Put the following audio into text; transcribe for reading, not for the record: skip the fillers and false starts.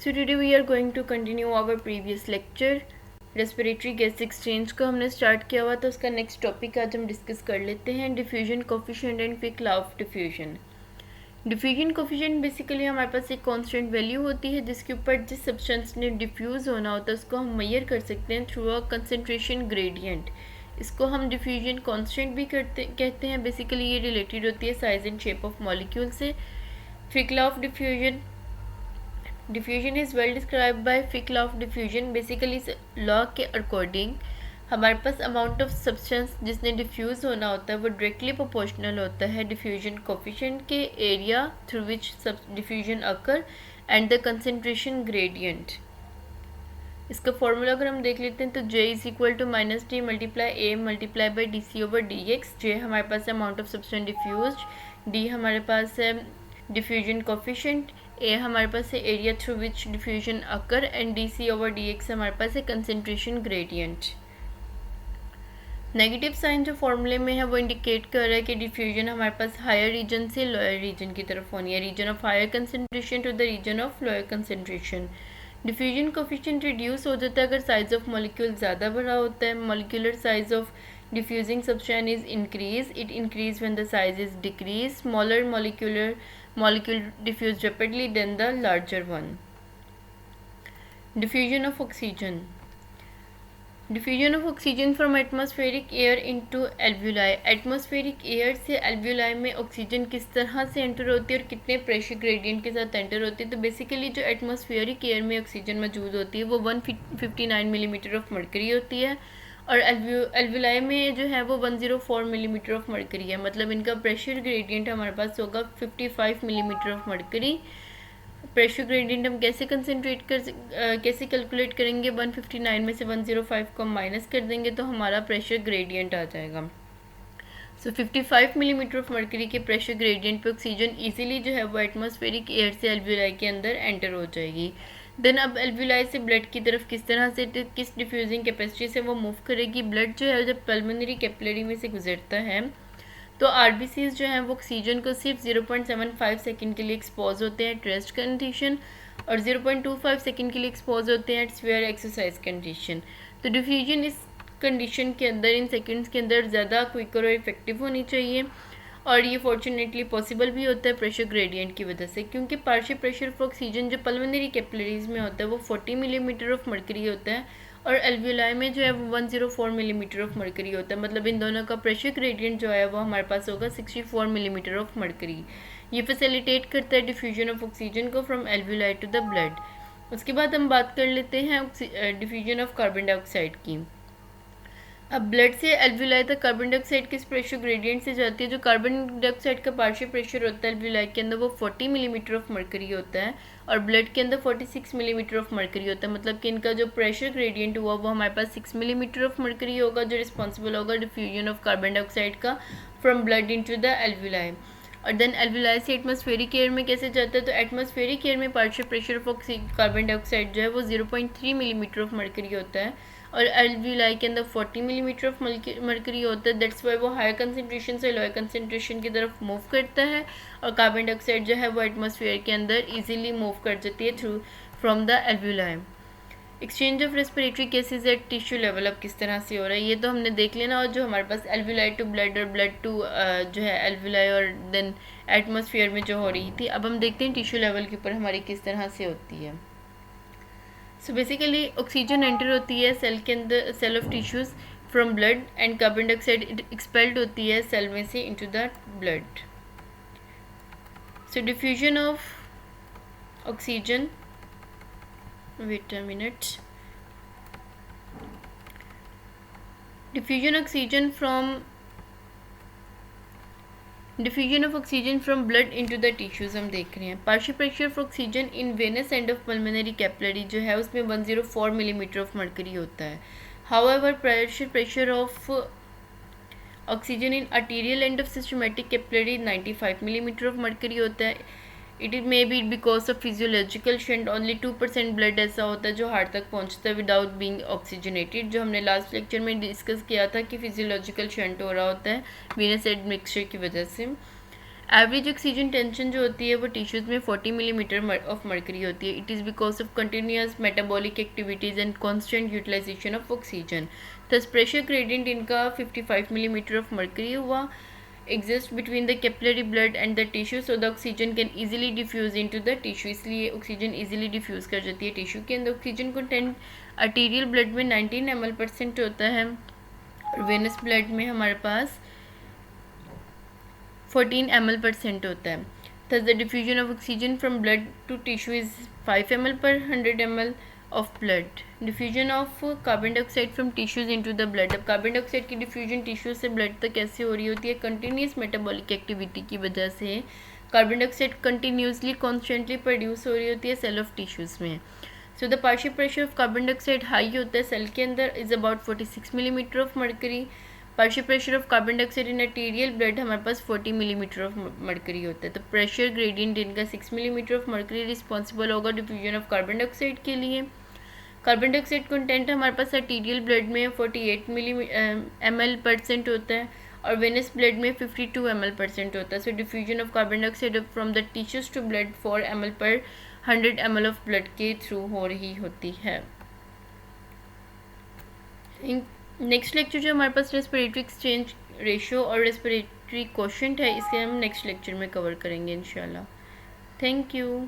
So today we are going to continue our previous lecture. Respiratory gas exchange को हमने start किया हुआ, तो उसका नेक्स्ट टॉपिक आज हम डिस्कस कर लेते हैं, diffusion coefficient and Fick law of diffusion. Diffusion coefficient basically हमारे पास एक कांस्टेंट वैल्यू होती है जिसके ऊपर जिस सब्सटेंस ने डिफ्यूज़ होना होता है उसको हम मेजर कर सकते हैं थ्रू अ कंसंट्रेशन ग्रेडियंट। इसको हम डिफ्यूजन कांस्टेंट भी कहते हैं। बेसिकली ये रिलेटेड होती है size and shape of molecule से। Fick law of diffusion, diffusion is well describe by Fick law of diffusion. Basically इस लॉ के अकॉर्डिंग हमारे पास अमाउंट ऑफ सब्सटेंस जिसने डिफ्यूज़ होना होता है वो डायरेक्टली प्रोपोर्शनल होता है डिफ्यूजन कोफिशिएंट के area through which diffusion occur and the concentration gradient. इसका फॉर्मूला अगर हम देख लेते हैं तो J is equal to minus D multiply A multiply by D C over D X. J हमारे पास है amount of substance diffuse, D हमारे पास है डिफ्यूजन कोफिशिएंट, ए हमारे पास है area through which diffusion occur and D C over D X हमारे पास है कंसंट्रेशन ग्रेडियंट। नेगेटिव साइन जो फॉर्मूले में है वो इंडिकेट कर रहा है कि डिफ्यूजन हमारे पास हायर रीजन से लोअर रीजन की तरफ होनी है, region of higher concentration to the region of lower concentration. Diffusion coefficient reduce हो जाता है अगर साइज ऑफ मॉलिक्यूल ज़्यादा बड़ा होता है। Molecular size of diffusing substance is increase, it increase when the size is decrease. Smaller molecule diffuse rapidly than the larger one. Diffusion of oxygen, diffusion of oxygen from atmospheric air into alveoli। Atmospheric air से alveoli में oxygen किस तरह से enter होती है और कितने pressure gradient के साथ एंटर होती है। तो बेसिकली जो एटमॉस्फेरिक एयर में ऑक्सीजन मौजूद होती है वो 159 मिलीमीटर ऑफ मर्करी होती है और एल्वुलाई में जो है वो 104 मिलीमीटर ऑफ मर्करी है। मतलब इनका प्रेशर ग्रेडियंट हमारे पास होगा 55 millimetre of mercury. Pressure gradient हम कैसे कैसे कैलकुलेट करेंगे, 159 में से 105 को हम माइनस कर देंगे तो हमारा प्रेशर ग्रेडियंट आ जाएगा। सो 55 मिलीमीटर ऑफ मर्करी के प्रेशर ग्रेडियंट पे ऑक्सीजन इजीली जो है वो एटमॉस्फेरिक एयर से एल्वुलाई के अंदर एंटर हो जाएगी। देन अब एल्वुलाई से ब्लड की तरफ किस तरह से किस डिफ्यूजिंग कैपेसिटी से वो मूव करेगी। ब्लड जो है जब पल्मोनरी कैपिलरी में से गुजरता है तो आरबीसीज जो हैं वो ऑक्सीजन को सिर्फ 0.75 सेकंड के लिए एक्सपोज होते हैं एट रेस्ट कंडीशन और 0.25 सेकंड के लिए एक्सपोज होते हैं एट स्वेयर एक्सरसाइज कंडीशन। तो डिफ्यूजन इस कंडीशन के अंदर इन सेकंड्स के अंदर ज़्यादा क्विकर और इफेक्टिव होनी चाहिए और ये फॉर्चुनेटली पॉसिबल भी होता है प्रेशर ग्रेडियंट की वजह से, क्योंकि पार्शियल प्रेशर ऑफ ऑक्सीजन जो पल्मोनरी कैपिलरीज में होता है वो 40 मिलीमीटर ऑफ मर्करी होता है और एल्वुलाई में जो है वो 104 मिलीमीटर ऑफ मर्करी होता है। मतलब इन दोनों का प्रेशर ग्रेडियंट जो है वो हमारे पास होगा 64 मिलीमीटर ऑफ मर्करी। ये फैसिलिटेट करता है डिफ्यूजन ऑफ ऑक्सीजन को from alveoli to the blood. उसके बाद हम बात कर लेते हैं डिफ्यूजन ऑफ कार्बन डाइऑक्साइड की। अब ब्लड से एल्वुलाई तक कार्बन डाइऑक्साइड किस प्रेशर ग्रेडियंट से जाती है। जो कार्बन डाइऑक्साइड का पार्शियल प्रेशर होता है एल्वुलाई के अंदर वो 40 मिलीमीटर ऑफ मर्करी होता है और ब्लड के अंदर 46 मिलीमीटर ऑफ मर्करी होता है। मतलब कि इनका जो प्रेशर ग्रेडियंट हुआ वो हमारे पास 6 मिलीमीटर ऑफ मर्करी होगा जो रिस्पॉन्सिबल होगा डिफ्यूजन ऑफ कार्बन डाइऑक्साइड का from blood into the alveoli. और देन एल्वुलाई से एटमॉस्फेरिक एयर में कैसे जाता है, तो एटमॉस्फेरिक एयर में partial pressure of carbon dioxide जो है वो 0.3 मिलीमीटर ऑफ मर्करी होता है और एल्वुलाई के अंदर 40 मिलीमीटर ऑफ मर्करी होता है। दैट्स वाई वो हायर कंसंट्रेशन से लोअर कंसंट्रेशन की तरफ मूव करता है और कार्बन डाइऑक्साइड जो है वो एटमॉस्फेयर के अंदर इजीली मूव कर जाती है through from the alveoli. Exchange of respiratory gases at tissue level अब किस तरह से हो रहा है ये तो हमने देख लेना। और जो हमारे पास एल्वुलाई टू ब्लड और ब्लड टू जो है एल्वुलाई और देन एटमॉस्फेयर में जो हो रही थी, अब हम देखते हैं टिश्यू लेवल के ऊपर हमारी किस तरह से होती है। सो बेसिकली ऑक्सीजन एंटर होती है सेल के अंदर, cell of tissues from blood and carbon dioxide expelled होती है सेल में से into the blood. So diffusion of oxygen, wait a minute, diffusion oxygen from diffusion of oxygen from blood into the tissues हम देख रहे हैं। Partial pressure of oxygen in venous end of pulmonary capillary जो है उसमें 104 millimetre of mercury होता है। However pressure of oxygen in arterial end of systematic capillary 95 millimetre of mercury होता है। It is may be because of physiological shunt only 2% blood ऐसा होता है जो हार्ट तक पहुंचता है विदाउट बीइंग ऑक्सीजनेटेड, जो हमने लास्ट लेक्चर में डिस्कस किया था कि फिजियोलॉजिकल शंट हो रहा होता है वीनस एडमिक्सचर की वजह से। एवरेज ऑक्सीजन टेंशन जो होती है वो टिश्यूज़ में 40 मिलीमीटर ऑफ मर्करी होती है. It is because of continuous metabolic activities and constant utilisation of oxygen. Thus pressure gradient इनका 55 मिलीमीटर ऑफ मर्करी हुआ. exist between the capillary blood and the tissue so the oxygen can easily diffuse into the tissue. इसलिए oxygen easily diffuse कर जाती है tissue के अंदर. Oxygen content arterial blood में 19 ml% होता है और वेनस ब्लड में हमारे पास 14 ml% होता है. Thus the diffusion of oxygen from blood to tissue is 5 ml per 100 ml of blood. Diffusion of carbon dioxide from tissues into the blood. अब carbon dioxide की डिफ्यूजन टिश्यू से blood तक कैसे हो रही होती है? कंटिन्यूस मेटाबॉलिक एक्टिविटी की वजह से carbon dioxide continuously constantly produce हो रही होती है सेल ऑफ टिश्यूज़ में. So the partial pressure of carbon dioxide high होता है सेल के अंदर, is about 46 millimetre of mercury. Partial pressure of carbon dioxide in arterial blood हमारे पास 40 मिलीमीटर ऑफ मर्करी होता है. तो प्रेशर ग्रेडियंट इनका 6 मिलीमीटर ऑफ मर्करी रिस्पॉन्सिबल होगा डिफ्यूजन ऑफ कार्बन डाइऑक्साइड के लिए. कार्बन डाइऑक्साइड कंटेंट हमारे पास आर्टीरियल ब्लड में 48 ml% होता है और वेनस ब्लड में 52 ml% होता है. So diffusion of carbon dioxide from the tissues to blood 4 ml पर 100 ml ऑफ ब्लड के थ्रू हो रही होती है. नेक्स्ट लेक्चर जो हमारे पास रेस्पिरेटरी एक्सचेंज रेशियो और रेस्पिरेटरी कोशेंट है, इसे हम नेक्स्ट लेक्चर में कवर करेंगे इंशाल्लाह. Thank you.